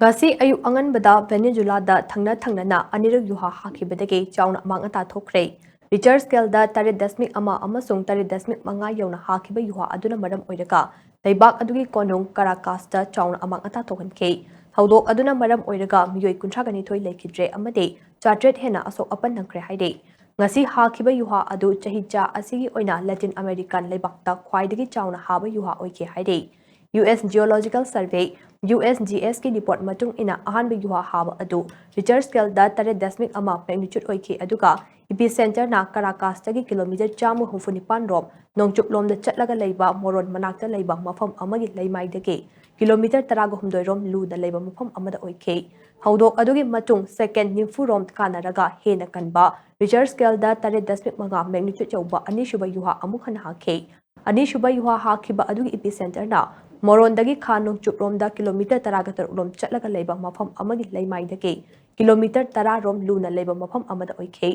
Ngasi ayu anganbada Venezuela da thangna anirak yuha hakibadagi chauna amang ata thokre. Richter scale da 3.1 amasung 3.5 yauna hakiba yuha aduna maram oiraga leibak adugi konung Caracas da chauna amang ata thokanke. Thaudok aduna maram oiraga miyoi kuntragani thoi lekidre amade chatret hena asok apan nangkre haide. Ngasi hakiba yuha adu chahicha asigi oina Latin American leibakta khwaidagi chauna haba yuha oike haide. US Geological Survey USGS की report मतुंग इना अहानबे युहा हाब अदु Richter scale दा 3.1 magnitude ओइखे अदुगा epicentre ना Caracas तगी kilometre 465 रोम नोंगचुप लोम द चटलगा लेबा मोरोन मनाक्ता लेबा मफम अमगी लेमाइदगे किलोमीटर 13 रोम लू द लेबा मफम अमदा ओइखे हौदोक अदुगी मतुंग सेकेंड निफु रोम कानारगा हेना कनबा रिचर स्केल दा 3.5 मैग्नीट्यूड चौबा अनिशुबा युहा अमुक हना हाखे अनिशुबा युहा हाखिबा अदुगी इपिसेंटर ना मोरोंदगी खानों चुप्रोमदा किलोमीटर 13 रोम चटलगा लेबा मफम अमगी लेमाइदगे किलोमीटर 10 रोम लूना लेबा मफम अमदा ओइखे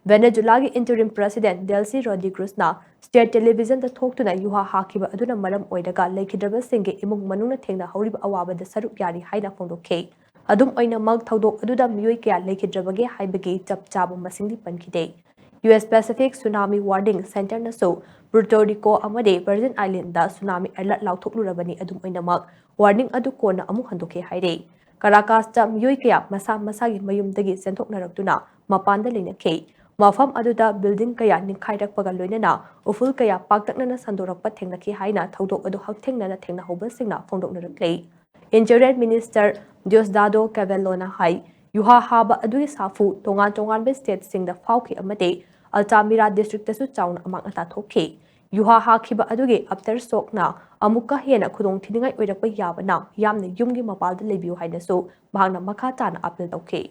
वेनेजुला की इंटरिम प्रेसिडेंट डेल्सी रोड्रिगेज ना स्टेट टेलीविजन द थोक्तुना युहा हाकिबा अदुना मरम ओइदगा लेखिद्रबसिंगे इमुंग मनुना थेंगना हौरिबा अवाबदा सरुक यारी हाइना फोंदोखे अदुम ओइना मग थौदोक अदुदा मियोय कया लेखिद्रबगे हाइबगे चपचाबो मसिंगदी पनखिदे US Pacific Tsunami Warning Center naso Puerto Rico amade Virgin Island da tsunami alert lauthoklu adum oinamak warning adu kona amu handoke haire Caracas ta miyoi kaya masa gi mayumdagi senthoknaraktuna mapanda leinakhe mafam aduda building kaya ninkhairakpaga loinana uful kaya paktaknana sandorakpa thengnakhi haina thodok adu hakthengnana thengna hoba singna phongdoknarakle Interior Minister Diosdado Cabello hai yuha haba adui safu tongan be state sing the fauki amade Altamira district su chaun amang ata thokhe yuha hakhiba aduge after sokna amuka hena khudong thiningai oirakpa yabana yamne yumgi mapal da lebiu haina so bahna makha tana appeal tokhe